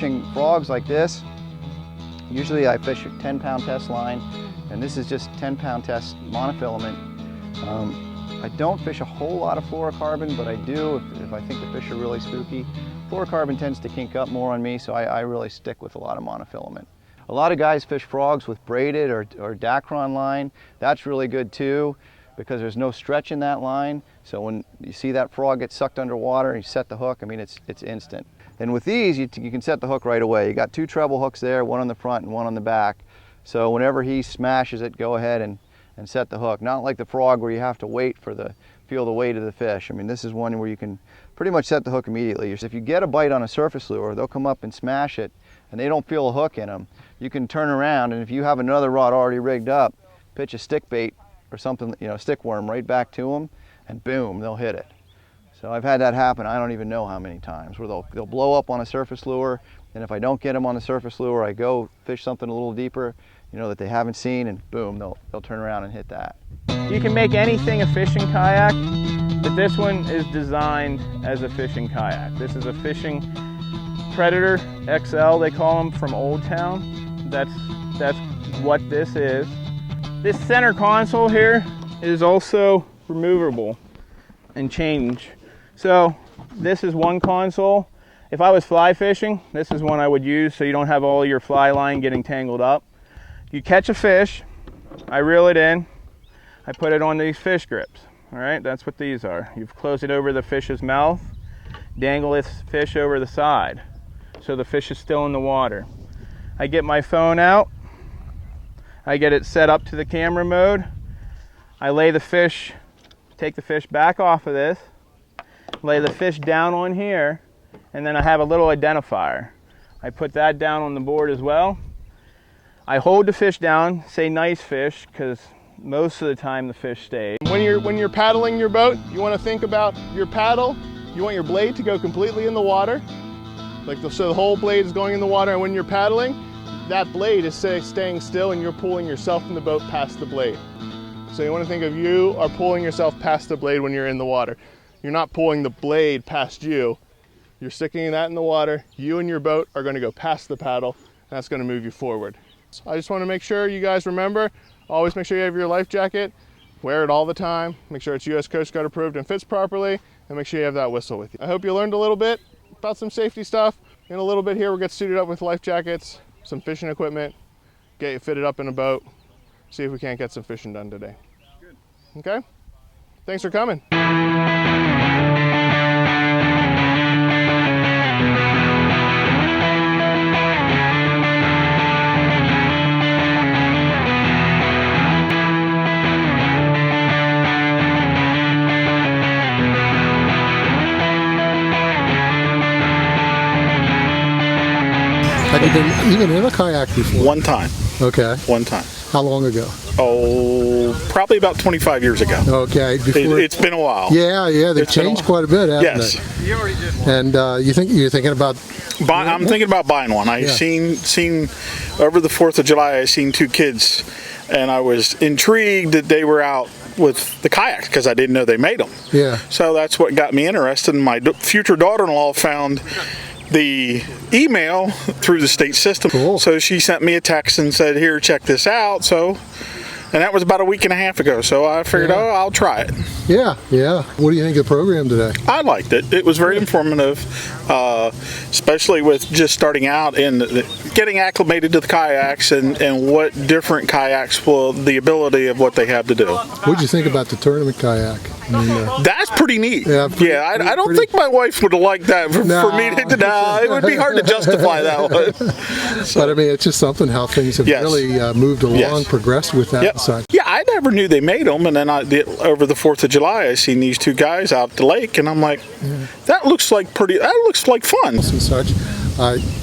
fishing frogs like this, usually I fish a 10-pound test line, and this is just 10-pound test monofilament. I don't fish a whole lot of fluorocarbon, but I do if I think the fish are really spooky. Fluorocarbon tends to kink up more on me, so I really stick with a lot of monofilament. A lot of guys fish frogs with braided or Dacron line. That's really good too, because there's no stretch in that line. So when you see that frog get sucked underwater and you set the hook, I mean, it's instant. And with these, you can set the hook right away. You got 2 treble hooks there, one on the front and one on the back. So whenever he smashes it, go ahead and set the hook. Not like the frog where you have to wait for feel the weight of the fish. I mean, this is one where you can pretty much set the hook immediately. If you get a bite on a surface lure, they'll come up and smash it and they don't feel a hook in them. You can turn around, and if you have another rod already rigged up, pitch a stick bait or something, stick worm right back to them, and boom, they'll hit it. So I've had that happen, I don't even know how many times, where they'll blow up on a surface lure, and if I don't get them on the surface lure, I go fish something a little deeper, that they haven't seen, and boom, they'll turn around and hit that. You can make anything a fishing kayak, but this one is designed as a fishing kayak. This is a fishing Predator XL, they call them, from Old Town. That's what this is. This center console here is also removable and change. So this is one console. If I was fly fishing, this is one I would use so you don't have all your fly line getting tangled up. You catch a fish, I reel it in, I put it on these fish grips. All right, that's what these are. You've closed it over the fish's mouth, dangle this fish over the side so the fish is still in the water. I get my phone out, I get it set up to the camera mode, I lay the fish, take the fish back off of this, lay the fish down on here, and then I have a little identifier. I put that down on the board as well. I hold the fish down, say nice fish, because most of the time the fish stays. When you're paddling your boat, you want to think about your paddle. You want your blade to go completely in the water. So the whole blade is going in the water, and when you're paddling, that blade is staying still and you're pulling yourself in the boat past the blade. So you want to think of you are pulling yourself past the blade when you're in the water. You're not pulling the blade past you. You're sticking that in the water. You and your boat are going to go past the paddle, and that's going to move you forward. So I just want to make sure you guys remember, always make sure you have your life jacket, wear it all the time, make sure it's US Coast Guard approved and fits properly, and make sure you have that whistle with you. I hope you learned a little bit about some safety stuff. In a little bit here, we'll get suited up with life jackets, some fishing equipment, get you fitted up in a boat, see if we can't get some fishing done today. Good. Okay? Thanks for coming. Have you been even in a kayak before? One time. Okay. One time. How long ago? Oh, probably about 25 years ago. Okay. Before... It's been a while. Yeah, they've changed quite a bit, haven't yes. they? You already did one. And you're thinking about... I'm thinking about buying one. I seen over the 4th of July, I seen 2 kids, and I was intrigued that they were out with the kayaks because I didn't know they made them. Yeah. So that's what got me interested. And my future daughter-in-law found the email through the state system. Cool. So she sent me a text and said, here, check this out. And that was about a week and a half ago. So I figured, I'll try it. Yeah. What do you think of the program today? I liked it. It was very informative, especially with just starting out and getting acclimated to the kayaks and what different kayaks will, the ability of what they have to do. What did you think about the tournament kayak? I mean, that's pretty neat. Yeah, I don't think my wife would have liked that for me to know. It would be hard to justify that one. So, but I mean, it's just something how things have really moved along, progressed with that. Yep. Yeah, I never knew they made them, and then over the 4th of July, I seen these 2 guys out at the lake, and I'm like, that looks like fun. And such.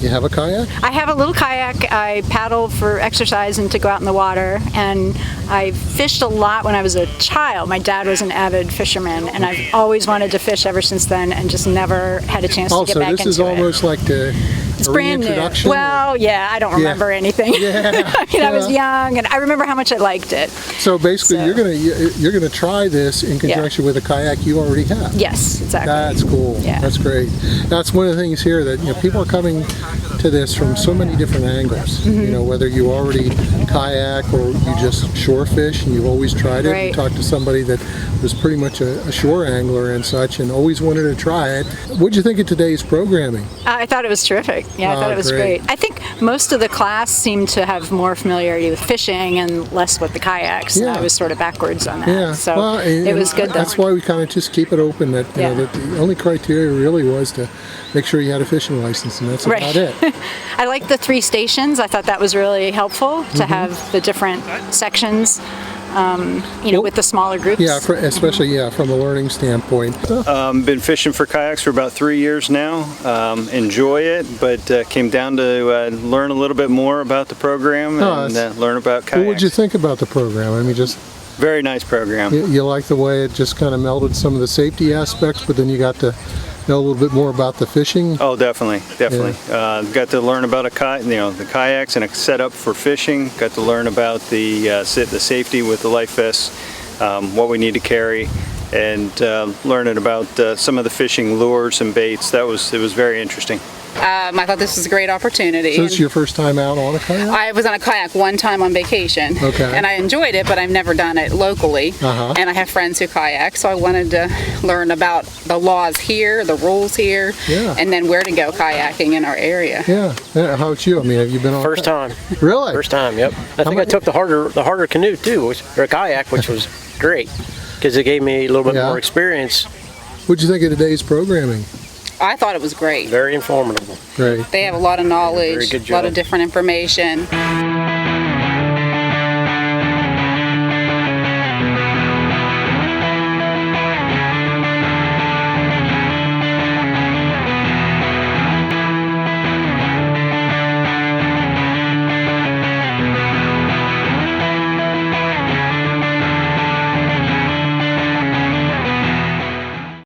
You have a kayak? I have a little kayak. I paddle for exercise and to go out in the water, and I fished a lot when I was a child. My dad was an avid fisherman, and I've always wanted to fish ever since then, and just never had a chance to get back into it. So this is almost like it's brand new. Well, yeah, I don't remember anything. I mean, I was young, and I remember how much I liked it. So basically, you're gonna try this in conjunction with a kayak you already have. Yes, exactly. That's cool. Yeah. That's great. That's one of the things here that people are coming to to this from so many different angles. You know, whether you already kayak or you just shore fish and you've always tried it. Right. You talked to somebody that was pretty much a shore angler and such and always wanted to try it. What'd you think of today's programming? I thought it was terrific. Yeah, I thought it was great. I think most of the class seemed to have more familiarity with fishing and less with the kayaks. Yeah. I was sort of backwards on that. Yeah, So well, it was good though. That's why we kind of just keep it open. That you know, that the only criteria really was to make sure you had a fishing license, and that's about it. I like the 3 stations. I thought that was really helpful to have the different sections. You know, with the smaller groups. Yeah, especially from a learning standpoint. Been fishing for kayaks for about 3 years now. Enjoy it, but came down to learn a little bit more about the program and learn about kayaks. What would you think about the program? I mean, just very nice program. You like the way it just kind of melded some of the safety aspects, but then you got to know a little bit more about the fishing. Oh, definitely. Got to learn about the kayaks and a setup for fishing. Got to learn about the safety with the life vests, what we need to carry, and learning about some of the fishing lures and baits. It was very interesting. I thought this was a great opportunity. So this is your first time out on a kayak? I was on a kayak one time on vacation, and I enjoyed it, but I've never done it locally. And I have friends who kayak, so I wanted to learn about the laws here, the rules here, and then where to go kayaking in our area. Yeah. How about you? I mean, have you been on? First time. Really? First time. Yep. I think I took the harder canoe too, or a kayak, which was great because it gave me a little bit more experience. What'd you think of today's programming? I thought it was great. Very informative. Great. They have a lot of knowledge, Very good a lot job. of different information.